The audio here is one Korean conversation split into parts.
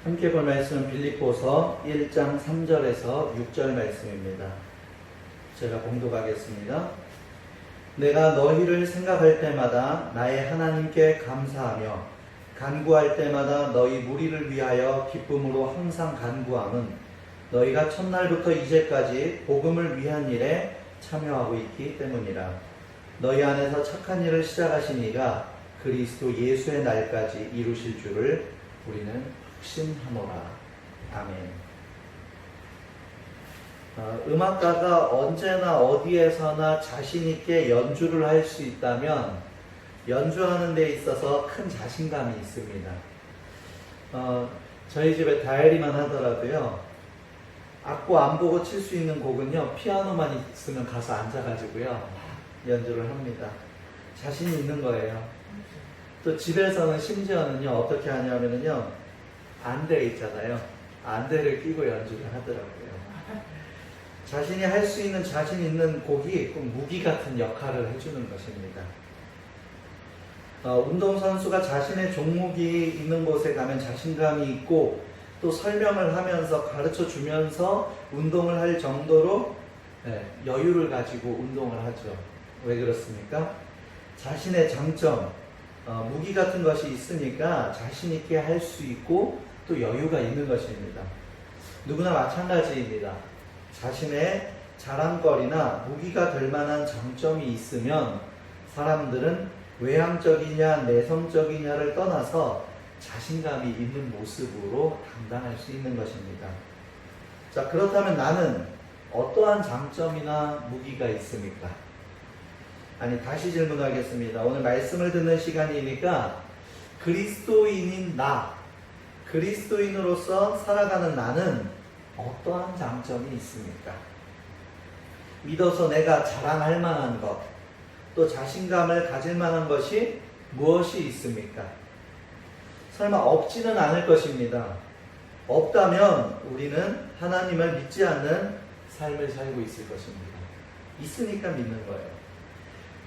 함께 볼 말씀은 빌립보서 1장 3절에서 6절 말씀입니다. 제가 봉독하겠습니다. 내가 너희를 생각할 때마다 나의 하나님께 감사하며 간구할 때마다 너희 무리를 위하여 기쁨으로 항상 간구함은 너희가 첫날부터 이제까지 복음을 위한 일에 참여하고 있기 때문이라. 너희 안에서 착한 일을 시작하신 이가 그리스도 예수의 날까지 이루실 줄을 우리는 확신하노라. 아멘. 음악가가 언제나 어디에서나 자신 있게 연주를 할 수 있다면 연주하는 데 있어서 큰 자신감이 있습니다. 저희 집에 다이어리만 하더라도요, 악보 안 보고 칠 수 있는 곡은요, 피아노만 있으면 가서 앉아가지고요 연주를 합니다. 자신이 있는 거예요. 또 집에서는 심지어는요, 어떻게 하냐면요, 안대 있잖아요. 안대를 끼고 연주를 하더라고요. 자신이 할 수 있는 자신 있는 곡이 꼭 무기 같은 역할을 해주는 것입니다. 운동선수가 자신의 종목이 있는 곳에 가면 자신감이 있고 또 설명을 하면서 가르쳐 주면서 운동을 할 정도로 여유를 가지고 운동을 하죠. 왜 그렇습니까? 자신의 장점, 무기 같은 것이 있으니까 자신 있게 할 수 있고 또 여유가 있는 것입니다. 누구나 마찬가지입니다. 자신의 자랑거리나 무기가 될 만한 장점이 있으면 사람들은 외향적이냐 내성적이냐를 떠나서 자신감이 있는 모습으로 감당할 수 있는 것입니다. 자, 그렇다면 나는 어떠한 장점이나 무기가 있습니까? 아니, 다시 질문하겠습니다. 오늘 말씀을 듣는 시간이니까 그리스도인인 나, 그리스도인으로서 살아가는 나는 어떠한 장점이 있습니까? 믿어서 내가 자랑할 만한 것, 또 자신감을 가질 만한 것이 무엇이 있습니까? 설마 없지는 않을 것입니다. 없다면 우리는 하나님을 믿지 않는 삶을 살고 있을 것입니다. 있으니까 믿는 거예요.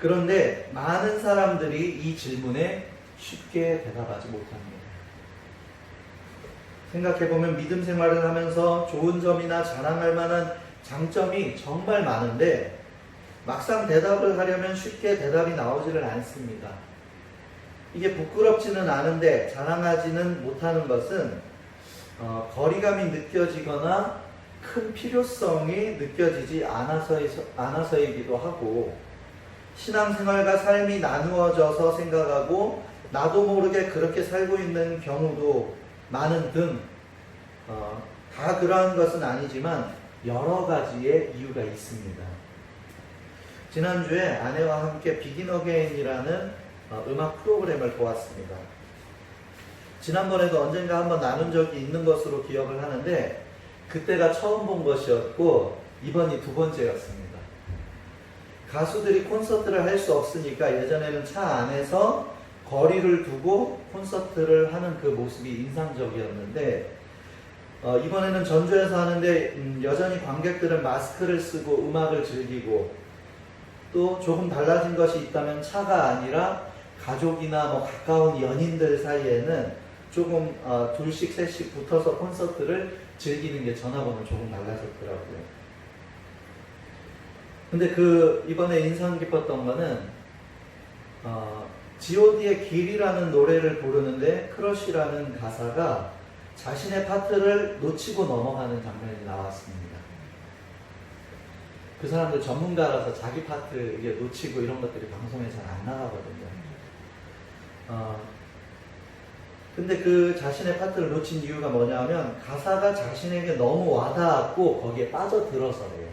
그런데 많은 사람들이 이 질문에 쉽게 대답하지 못합니다. 생각해보면 믿음 생활을 하면서 좋은 점이나 자랑할 만한 장점이 정말 많은데 막상 대답을 하려면 쉽게 대답이 나오지를 않습니다. 이게 부끄럽지는 않은데 자랑하지는 못하는 것은 거리감이 느껴지거나 큰 필요성이 느껴지지 않아서이기도 하고, 신앙생활과 삶이 나누어져서 생각하고 나도 모르게 그렇게 살고 있는 경우도 많은 등 다 그러한 것은 아니지만 여러 가지의 이유가 있습니다. 지난주에 아내와 함께 비긴 어게인이라는 음악 프로그램을 보았습니다. 지난번에도 언젠가 한번 나눈 적이 있는 것으로 기억을 하는데 그때가 처음 본 것이었고 이번이 두 번째였습니다. 가수들이 콘서트를 할 수 없으니까 예전에는 차 안에서 거리를 두고 콘서트를 하는 그 모습이 인상적이었는데 이번에는 전주에서 하는데 여전히 관객들은 마스크를 쓰고 음악을 즐기고, 또 조금 달라진 것이 있다면 차가 아니라 가족이나 가까운 연인들 사이에는 조금 둘씩 셋씩 붙어서 콘서트를 즐기는 게 전하고는 조금 달라졌더라고요. 근데 이번에 인상 깊었던 거는 G.O.D의 길이라는 노래를 부르는데 크러쉬라는 가사가 자신의 파트를 놓치고 넘어가는 장면이 나왔습니다. 그 사람들 전문가라서 자기 파트 이게 놓치고 이런 것들이 방송에 잘 안 나가거든요. 근데 그 자신의 파트를 놓친 이유가 뭐냐면 가사가 자신에게 너무 와닿았고 거기에 빠져들어서래요.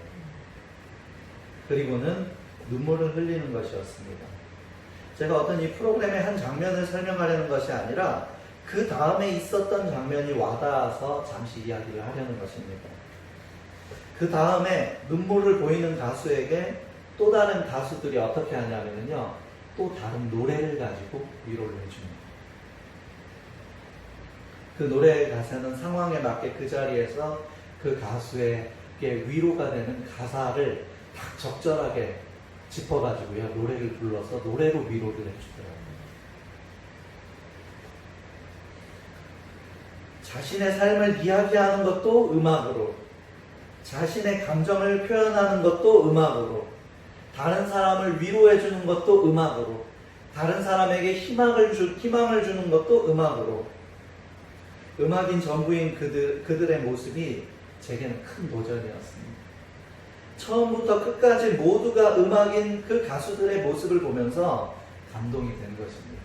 그리고는 눈물을 흘리는 것이었습니다. 제가 어떤 이 프로그램의 한 장면을 설명하려는 것이 아니라 그 다음에 있었던 장면이 와닿아서 잠시 이야기를 하려는 것입니다. 그 다음에 눈물을 보이는 가수에게 또 다른 가수들이 어떻게 하냐면요, 또 다른 노래를 가지고 위로를 해줍니다. 그 노래의 가사는 상황에 맞게 그 자리에서 그 가수에게 위로가 되는 가사를 딱 적절하게 짚어가지고요, 노래를 불러서 노래로 위로를 해주더라고요. 자신의 삶을 이야기하는 것도 음악으로, 자신의 감정을 표현하는 것도 음악으로, 다른 사람을 위로해 주는 것도 음악으로, 다른 사람에게 희망을 주는 것도 음악으로. 음악인 전부인 그들의 모습이 제게는 큰 도전이었습니다. 처음부터 끝까지 모두가 음악인 그 가수들의 모습을 보면서 감동이 된 것입니다.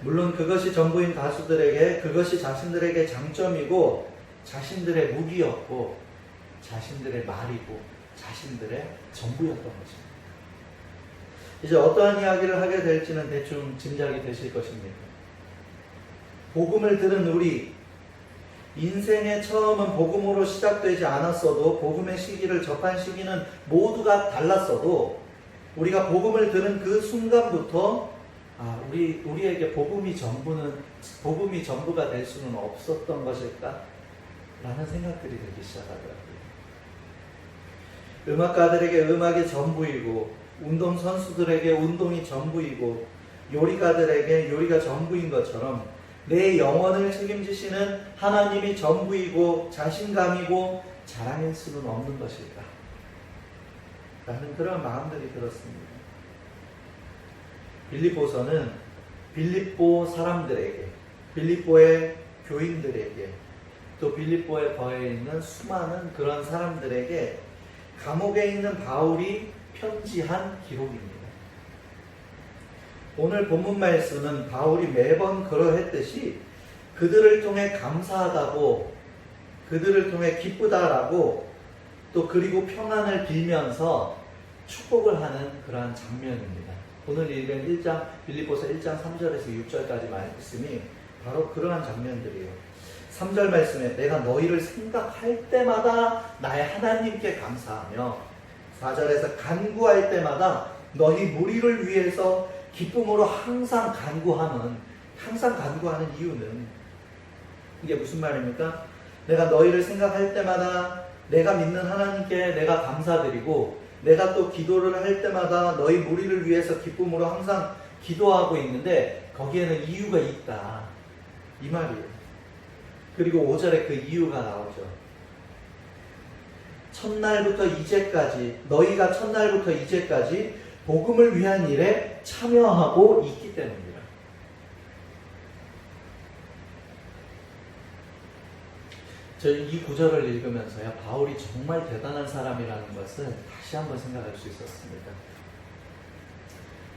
물론 그것이 전부인 가수들에게, 그것이 자신들에게 장점이고 자신들의 무기였고 자신들의 말이고 자신들의 전부였던 것입니다. 이제 어떠한 이야기를 하게 될지는 대충 짐작이 되실 것입니다. 복음을 들은 우리, 인생의 처음은 복음으로 시작되지 않았어도, 복음의 시기를 접한 시기는 모두가 달랐어도, 우리가 복음을 들은 그 순간부터 우리에게 복음이 전부가 될 수는 없었던 것일까? 라는 생각들이 들기 시작하더라고요. 음악가들에게 음악이 전부이고, 운동선수들에게 운동이 전부이고, 요리가들에게 요리가 전부인 것처럼 내 영혼을 책임지시는 하나님이 전부이고 자신감이고 자랑일 수는 없는 것일까? 라는 그런 마음들이 들었습니다. 빌립보서는 빌립보 사람들에게, 빌립보의 교인들에게, 또 빌립보에 거해 있는 수많은 그런 사람들에게 감옥에 있는 바울이 편지한 기록입니다. 오늘 본문 말씀은 바울이 매번 그러했듯이 그들을 통해 감사하다고, 그들을 통해 기쁘다라고, 또 그리고 평안을 빌면서 축복을 하는 그러한 장면입니다. 오늘 읽은 빌립보서 1장 3절에서 6절까지 말씀이 바로 그러한 장면들이에요. 3절 말씀에 내가 너희를 생각할 때마다 나의 하나님께 감사하며, 4절에서 간구할 때마다 너희 무리를 위해서 기쁨으로 항상 간구하는 이유는, 이게 무슨 말입니까? 내가 너희를 생각할 때마다 내가 믿는 하나님께 내가 감사드리고, 내가 또 기도를 할 때마다 너희 무리를 위해서 기쁨으로 항상 기도하고 있는데 거기에는 이유가 있다, 이 말이에요. 그리고 5절에 그 이유가 나오죠. 너희가 첫날부터 이제까지 복음을 위한 일에 참여하고 있기 때문입니다. 저희 이 구절을 읽으면서요, 바울이 정말 대단한 사람이라는 것을 다시 한번 생각할 수 있었습니다.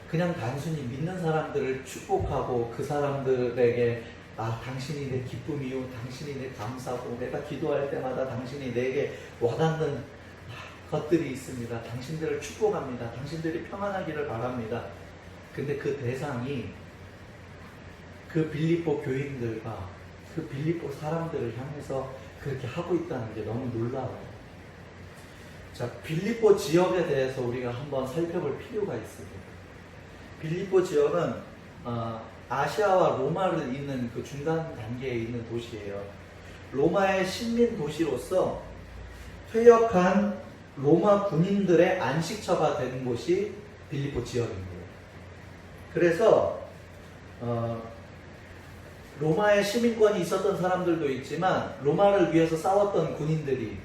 그냥 단순히 믿는 사람들을 축복하고 그 사람들에게 당신이 내 기쁨이요, 당신이 내 감사고, 내가 기도할 때마다 당신이 내게 와닿는 것들이 있습니다. 당신들을 축복합니다. 당신들이 평안하기를 바랍니다. 근데 그 대상이 그 빌립보 교인들과 그 빌립보 사람들을 향해서 그렇게 하고 있다는 게 너무 놀라워요. 자, 빌립보 지역에 대해서 우리가 한번 살펴볼 필요가 있습니다. 빌립보 지역은 아시아와 로마를 잇는 그 중간 단계에 있는 도시예요. 로마의 식민 도시로서 퇴역한 로마 군인들의 안식처가 된 곳이 빌립보 지역입니다. 그래서 로마의 시민권이 있었던 사람들도 있지만 로마를 위해서 싸웠던 군인들이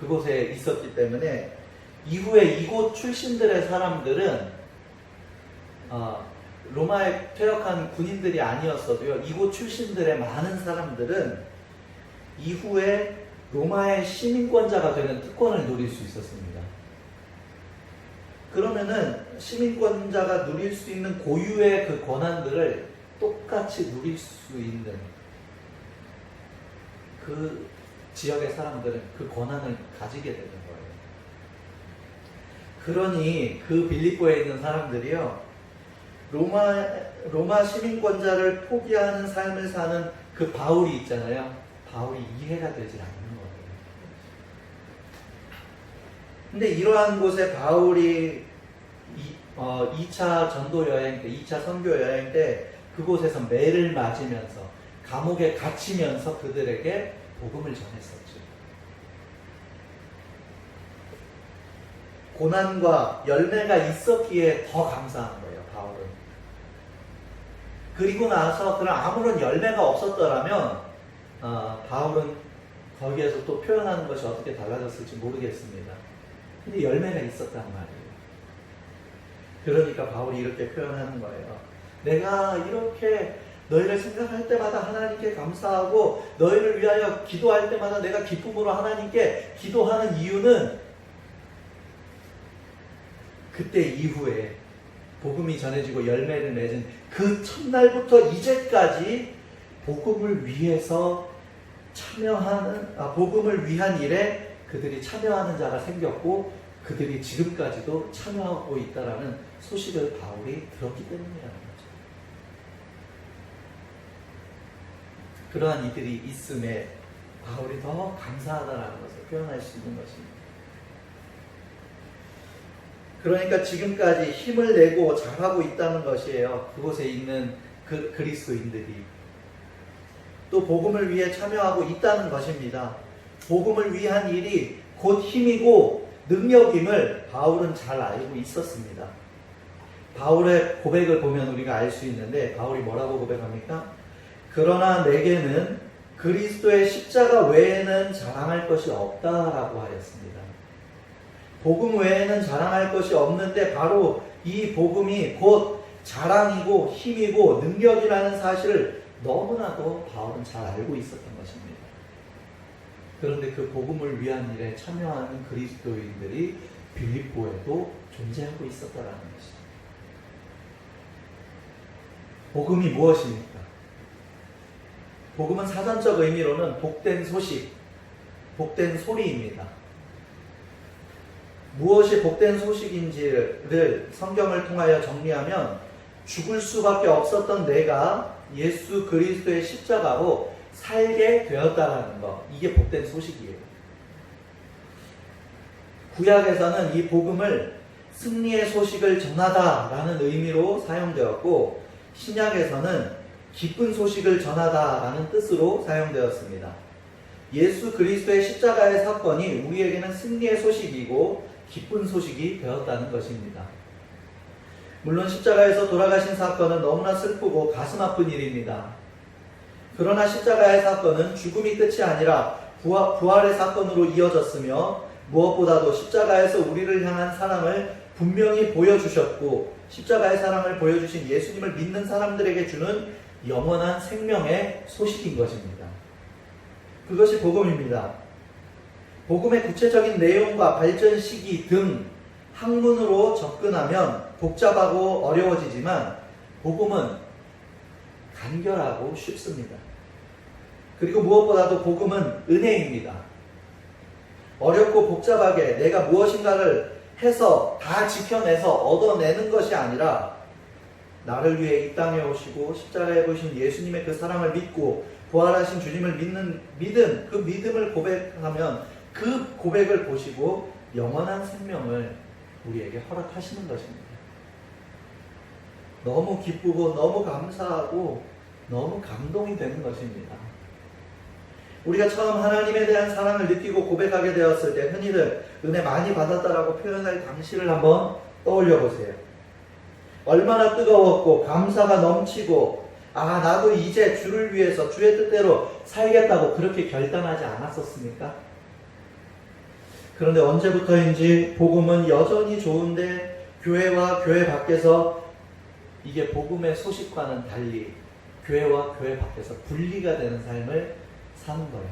그곳에 있었기 때문에 이후에 이곳 출신들의 사람들은 로마에 퇴역한 군인들이 아니었어도요, 이곳 출신들의 많은 사람들은 이후에 로마의 시민권자가 되는 특권을 누릴 수 있었습니다. 그러면은 시민권자가 누릴 수 있는 고유의 그 권한들을 똑같이 누릴 수 있는 그 지역의 사람들은 그 권한을 가지게 되는 거예요. 그러니 그 빌립보에 있는 사람들이요, 로마 시민권자를 포기하는 삶을 사는 그 바울이 있잖아요. 바울이 이해가 되지 않는 거예요. 근데 이러한 곳에 바울이 2차 전도 여행 때, 2차 선교 여행 때 그곳에서 매를 맞으면서 감옥에 갇히면서 그들에게 복음을 전했었죠. 고난과 열매가 있었기에 더 감사한 거예요, 바울은. 그리고 나서 그런 아무런 열매가 없었더라면 바울은 거기에서 또 표현하는 것이 어떻게 달라졌을지 모르겠습니다. 근데 열매가 있었단 말이에요. 그러니까 바울이 이렇게 표현하는 거예요. 내가 이렇게 너희를 생각할 때마다 하나님께 감사하고 너희를 위하여 기도할 때마다 내가 기쁨으로 하나님께 기도하는 이유는 그때 이후에 복음이 전해지고 열매를 맺은 그 첫날부터 이제까지 복음을 위해서 참여하는, 복음을 위한 일에 그들이 참여하는 자가 생겼고 그들이 지금까지도 참여하고 있다라는 소식을 바울이 들었기 때문이라는 거죠. 그러한 이들이 있음에 바울이 더 감사하다라는 것을 표현할 수 있는 것입니다. 그러니까 지금까지 힘을 내고 잘하고 있다는 것이에요. 그곳에 있는 그리스도인들이. 또 복음을 위해 참여하고 있다는 것입니다. 복음을 위한 일이 곧 힘이고 능력임을 바울은 잘 알고 있었습니다. 바울의 고백을 보면 우리가 알 수 있는데 바울이 뭐라고 고백합니까? 그러나 내게는 그리스도의 십자가 외에는 자랑할 것이 없다라고 하였습니다. 복음 외에는 자랑할 것이 없는데 바로 이 복음이 곧 자랑이고 힘이고 능력이라는 사실을 너무나도 바울은 잘 알고 있었던 것입니다. 그런데 그 복음을 위한 일에 참여하는 그리스도인들이 빌립보에도 존재하고 있었다라는 것이죠. 복음이 무엇입니까? 복음은 사전적 의미로는 복된 소식, 복된 소리입니다. 무엇이 복된 소식인지를 성경을 통하여 정리하면 죽을 수밖에 없었던 내가 예수 그리스도의 십자가로 살게 되었다라는 것, 이게 복된 소식이에요. 구약에서는 이 복음을 승리의 소식을 전하다라는 의미로 사용되었고 신약에서는 기쁜 소식을 전하다라는 뜻으로 사용되었습니다. 예수 그리스도의 십자가의 사건이 우리에게는 승리의 소식이고 기쁜 소식이 되었다는 것입니다. 물론 십자가에서 돌아가신 사건은 너무나 슬프고 가슴 아픈 일입니다. 그러나 십자가의 사건은 죽음이 끝이 아니라 부활의 사건으로 이어졌으며 무엇보다도 십자가에서 우리를 향한 사랑을 분명히 보여주셨고 십자가의 사랑을 보여주신 예수님을 믿는 사람들에게 주는 영원한 생명의 소식인 것입니다. 그것이 복음입니다. 복음의 구체적인 내용과 발전 시기 등 학문으로 접근하면 복잡하고 어려워지지만 복음은 간결하고 쉽습니다. 그리고 무엇보다도 복음은 은혜입니다. 어렵고 복잡하게 내가 무엇인가를 해서 다 지켜내서 얻어내는 것이 아니라 나를 위해 이 땅에 오시고 십자가에 보신 예수님의 그 사랑을 믿고 부활하신 주님을 믿는 믿음, 그 믿음을 고백하면 그 고백을 보시고 영원한 생명을 우리에게 허락하시는 것입니다. 너무 기쁘고 너무 감사하고 너무 감동이 되는 것입니다. 우리가 처음 하나님에 대한 사랑을 느끼고 고백하게 되었을 때 흔히들 은혜 많이 받았다라고 표현할 당시를 한번 떠올려 보세요. 얼마나 뜨거웠고 감사가 넘치고 나도 이제 주를 위해서 주의 뜻대로 살겠다고 그렇게 결단하지 않았었습니까? 그런데 언제부터인지 복음은 여전히 좋은데 교회와 교회 밖에서 이게 복음의 소식과는 달리 교회와 교회 밖에서 분리가 되는 삶을 사는 거예요.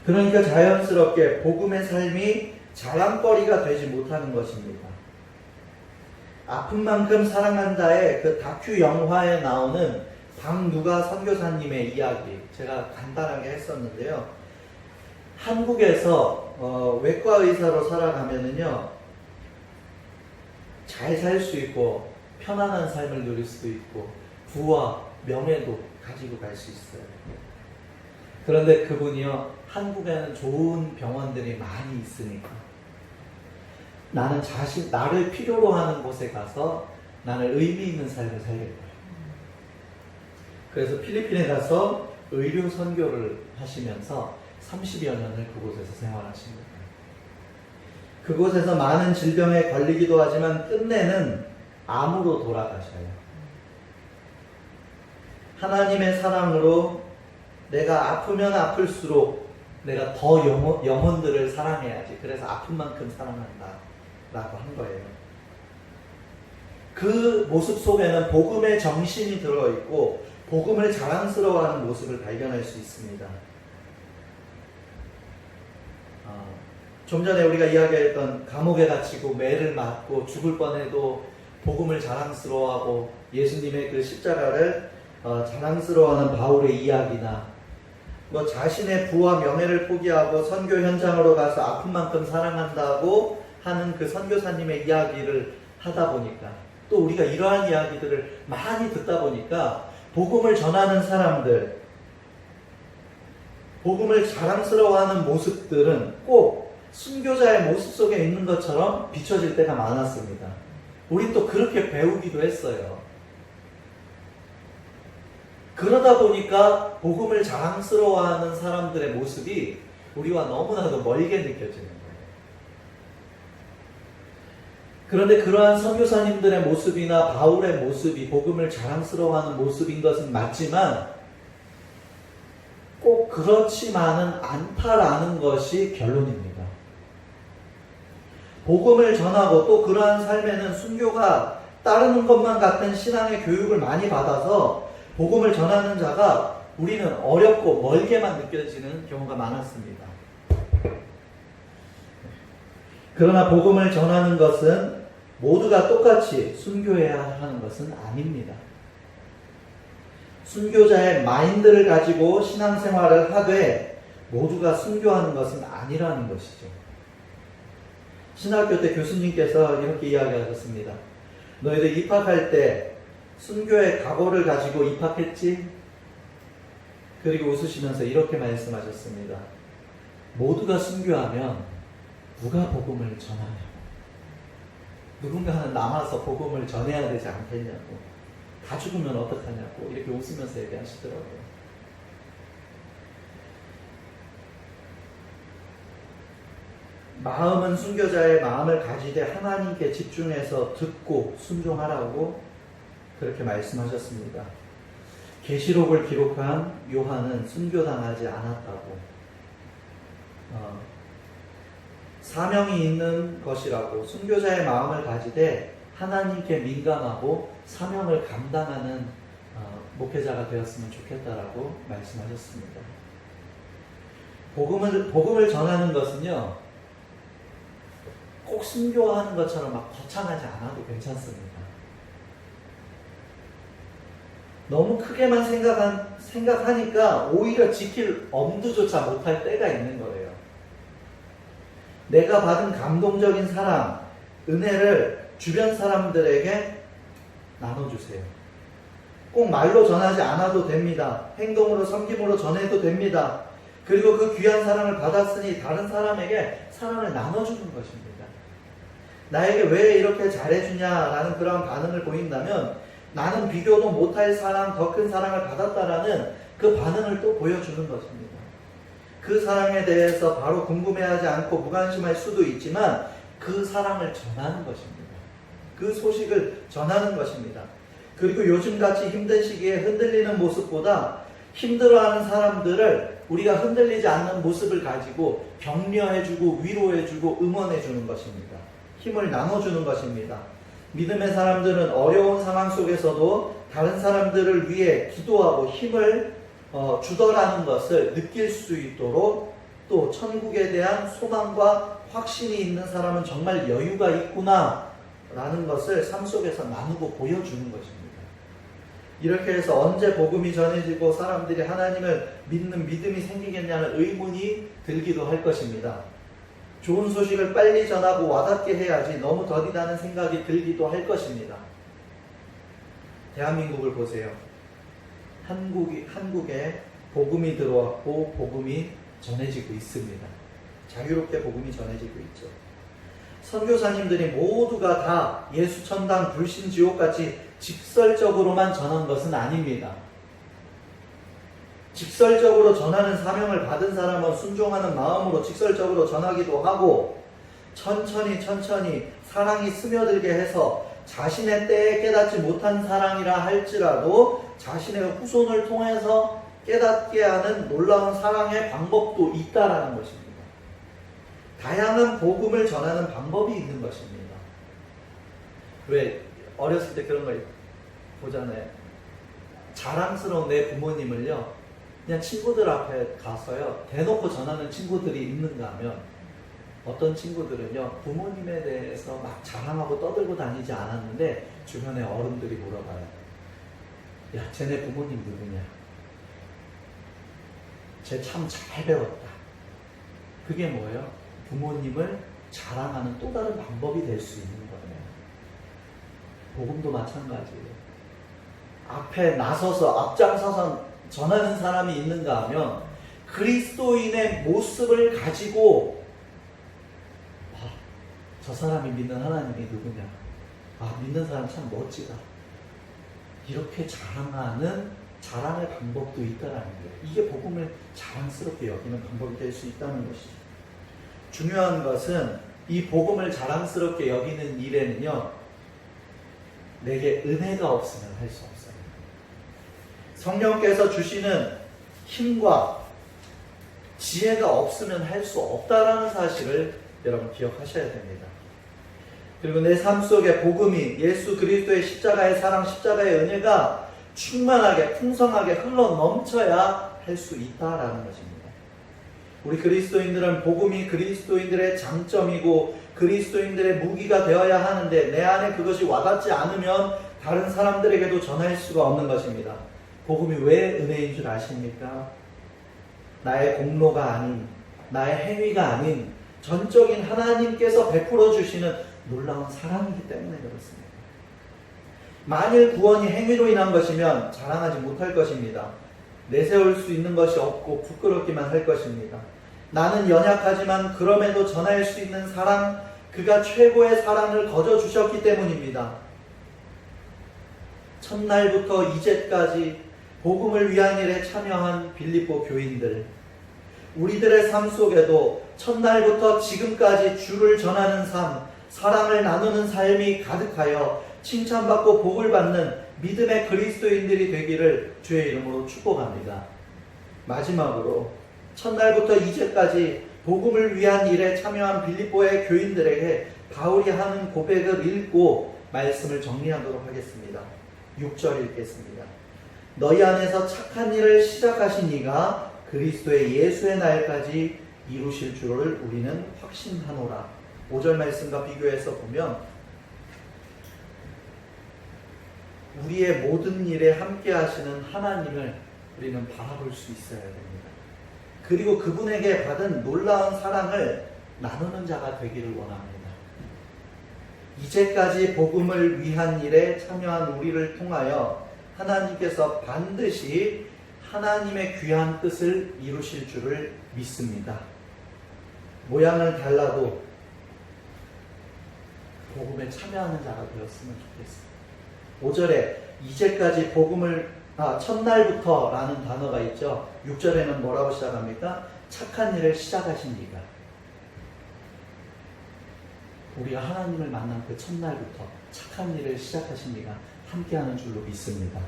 그러니까 자연스럽게 복음의 삶이 자랑거리가 되지 못하는 것입니다. 아픈 만큼 사랑한다의 그 다큐 영화에 나오는 박누가 선교사님의 이야기 제가 간단하게 했었는데요. 한국에서 외과 의사로 살아가면은요 잘 살 수 있고 편안한 삶을 누릴 수도 있고 부와 명예도 가지고 갈 수 있어요. 그런데 그분이요 한국에는 좋은 병원들이 많이 있으니까 나를 필요로 하는 곳에 가서 나는 의미 있는 삶을 살겠다. 그래서 필리핀에 가서 의료 선교를 하시면서 30여 년을 그곳에서 생활하십니다. 그곳에서 많은 질병에 걸리기도 하지만 끝내는 암으로 돌아가셔요. 하나님의 사랑으로 내가 아프면 아플수록 내가 더 영혼들을 사랑해야지. 그래서 아픈 만큼 사랑한다 라고 한 거예요. 그 모습 속에는 복음의 정신이 들어있고 복음을 자랑스러워하는 모습을 발견할 수 있습니다. 좀 전에 우리가 이야기했던 감옥에 갇히고 매를 맞고 죽을 뻔해도 복음을 자랑스러워하고 예수님의 그 십자가를 자랑스러워하는 바울의 이야기나 뭐 자신의 부와 명예를 포기하고 선교 현장으로 가서 아픈 만큼 사랑한다고 하는 그 선교사님의 이야기를 하다 보니까 또 우리가 이러한 이야기들을 많이 듣다 보니까 복음을 전하는 사람들, 복음을 자랑스러워하는 모습들은 꼭 순교자의 모습 속에 있는 것처럼 비춰질 때가 많았습니다. 우린 또 그렇게 배우기도 했어요. 그러다 보니까 복음을 자랑스러워하는 사람들의 모습이 우리와 너무나도 멀게 느껴지는 거예요. 그런데 그러한 선교사님들의 모습이나 바울의 모습이 복음을 자랑스러워하는 모습인 것은 맞지만 꼭 그렇지만은 않다라는 것이 결론입니다. 복음을 전하고 또 그러한 삶에는 순교가 따르는 것만 같은 신앙의 교육을 많이 받아서 복음을 전하는 자가 우리는 어렵고 멀게만 느껴지는 경우가 많았습니다. 그러나 복음을 전하는 것은 모두가 똑같이 순교해야 하는 것은 아닙니다. 순교자의 마인드를 가지고 신앙생활을 하되 모두가 순교하는 것은 아니라는 것이죠. 신학교 때 교수님께서 이렇게 이야기하셨습니다. 너희들 입학할 때 순교의 각오를 가지고 입학했지? 그리고 웃으시면서 이렇게 말씀하셨습니다. 모두가 순교하면 누가 복음을 전하냐고. 누군가는 남아서 복음을 전해야 되지 않겠냐고. 다 죽으면 어떡하냐고. 이렇게 웃으면서 얘기하시더라고요. 마음은 순교자의 마음을 가지되 하나님께 집중해서 듣고 순종하라고 그렇게 말씀하셨습니다. 계시록을 기록한 요한은 순교당하지 않았다고, 사명이 있는 것이라고, 순교자의 마음을 가지되 하나님께 민감하고 사명을 감당하는 목회자가 되었으면 좋겠다라고 말씀하셨습니다. 복음을 전하는 것은요, 꼭 순교하는 것처럼 막 거창하지 않아도 괜찮습니다. 너무 크게만 생각하니까 오히려 지킬 엄두조차 못할 때가 있는 거예요. 내가 받은 감동적인 사랑, 은혜를 주변 사람들에게 나눠주세요. 꼭 말로 전하지 않아도 됩니다. 행동으로, 섬김으로 전해도 됩니다. 그리고 그 귀한 사랑을 받았으니 다른 사람에게 사랑을 나눠주는 것입니다. 나에게 왜 이렇게 잘해주냐라는 그런 반응을 보인다면 나는 비교도 못할 사랑, 더 큰 사랑을 받았다라는 그 반응을 또 보여주는 것입니다. 그 사랑에 대해서 바로 궁금해하지 않고 무관심할 수도 있지만 그 사랑을 전하는 것입니다. 그 소식을 전하는 것입니다. 그리고 요즘같이 힘든 시기에 흔들리는 모습보다 힘들어하는 사람들을 우리가 흔들리지 않는 모습을 가지고 격려해주고 위로해주고 응원해주는 것입니다. 힘을 나눠주는 것입니다. 믿음의 사람들은 어려운 상황 속에서도 다른 사람들을 위해 기도하고 힘을 주더라는 것을 느낄 수 있도록, 또 천국에 대한 소망과 확신이 있는 사람은 정말 여유가 있구나 라는 것을 삶 속에서 나누고 보여주는 것입니다. 이렇게 해서 언제 복음이 전해지고 사람들이 하나님을 믿는 믿음이 생기겠냐는 의문이 들기도 할 것입니다. 좋은 소식을 빨리 전하고 와닿게 해야지 너무 더디다는 생각이 들기도 할 것입니다. 대한민국을 보세요. 한국에 복음이 들어왔고 복음이 전해지고 있습니다. 자유롭게 복음이 전해지고 있죠. 선교사님들이 모두가 다 예수천당 불신지옥같이 직설적으로만 전한 것은 아닙니다. 직설적으로 전하는 사명을 받은 사람은 순종하는 마음으로 직설적으로 전하기도 하고, 천천히 사랑이 스며들게 해서 자신의 때에 깨닫지 못한 사랑이라 할지라도 자신의 후손을 통해서 깨닫게 하는 놀라운 사랑의 방법도 있다라는 것입니다. 다양한 복음을 전하는 방법이 있는 것입니다. 왜 어렸을 때 그런 거 보잖아요. 자랑스러운 내 부모님을요, 그냥 친구들 앞에 가서요 대놓고 전하는 친구들이 있는가 하면, 어떤 친구들은요 부모님에 대해서 막 자랑하고 떠들고 다니지 않았는데 주변에 어른들이 물어봐요. 야, 쟤네 부모님 누구냐? 쟤 참 잘 배웠다. 그게 뭐예요? 부모님을 자랑하는 또 다른 방법이 될 수 있는 거예요. 복음도 마찬가지예요. 앞에 나서서 앞장서서 전하는 사람이 있는가 하면 그리스도인의 모습을 가지고, 저 사람이 믿는 하나님이 누구냐? 믿는 사람 참 멋지다. 이렇게 자랑하는 자랑의 방법도 있다라는 거예요. 이게 복음을 자랑스럽게 여기는 방법이 될 수 있다는 것이죠. 중요한 것은 이 복음을 자랑스럽게 여기는 일에는요, 내게 은혜가 없으면 할 수 없어요. 성령께서 주시는 힘과 지혜가 없으면 할 수 없다라는 사실을 여러분 기억하셔야 됩니다. 그리고 내 삶 속에 복음이, 예수 그리스도의 십자가의 사랑, 십자가의 은혜가 충만하게 풍성하게 흘러 넘쳐야 할 수 있다라는 것입니다. 우리 그리스도인들은 복음이 그리스도인들의 장점이고 그리스도인들의 무기가 되어야 하는데, 내 안에 그것이 와닿지 않으면 다른 사람들에게도 전할 수가 없는 것입니다. 복음이 왜 은혜인 줄 아십니까? 나의 공로가 아닌, 나의 행위가 아닌 전적인 하나님께서 베풀어 주시는 놀라운 사랑이기 때문에 그렇습니다. 만일 구원이 행위로 인한 것이면 자랑하지 못할 것입니다. 내세울 수 있는 것이 없고 부끄럽기만 할 것입니다. 나는 연약하지만 그럼에도 전할 수 있는 사랑, 그가 최고의 사랑을 거저 주셨기 때문입니다. 첫날부터 이제까지 복음을 위한 일에 참여한 빌립보 교인들, 우리들의 삶 속에도 첫날부터 지금까지 주를 전하는 삶, 사랑을 나누는 삶이 가득하여 칭찬받고 복을 받는 믿음의 그리스도인들이 되기를 주의 이름으로 축복합니다. 마지막으로 첫날부터 이제까지 복음을 위한 일에 참여한 빌립보의 교인들에게 바울이 하는 고백을 읽고 말씀을 정리하도록 하겠습니다. 6절 읽겠습니다. 너희 안에서 착한 일을 시작하신 이가 그리스도의 예수의 날까지 이루실 줄을 우리는 확신하노라. 5절 말씀과 비교해서 보면 우리의 모든 일에 함께 하시는 하나님을 우리는 바라볼 수 있어야 됩니다. 그리고 그분에게 받은 놀라운 사랑을 나누는 자가 되기를 원합니다. 이제까지 복음을 위한 일에 참여한 우리를 통하여 하나님께서 반드시 하나님의 귀한 뜻을 이루실 줄을 믿습니다. 모양을 달라도 복음에 참여하는 자가 되었으면 좋겠습니다. 5절에 이제까지 복음을 첫날부터 라는 단어가 있죠. 6절에는 뭐라고 시작합니까? 착한 일을 시작하신 이가. 우리가 하나님을 만난 그 첫날부터 착한 일을 시작하신 이가 함께하는 줄로 믿습니다.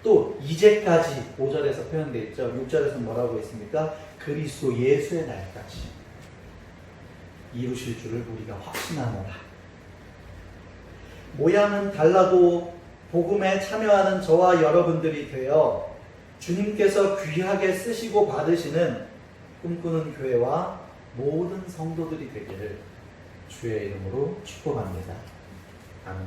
또 이제까지 5절에서 표현되어 있죠. 6절에서 뭐라고 했습니까? 그리스도 예수의 날까지 이루실 줄을 우리가 확신하노라. 모양은 달라도 복음에 참여하는 저와 여러분들이 되어 주님께서 귀하게 쓰시고 받으시는 꿈꾸는 교회와 모든 성도들이 되기를 주의 이름으로 축복합니다. 아멘.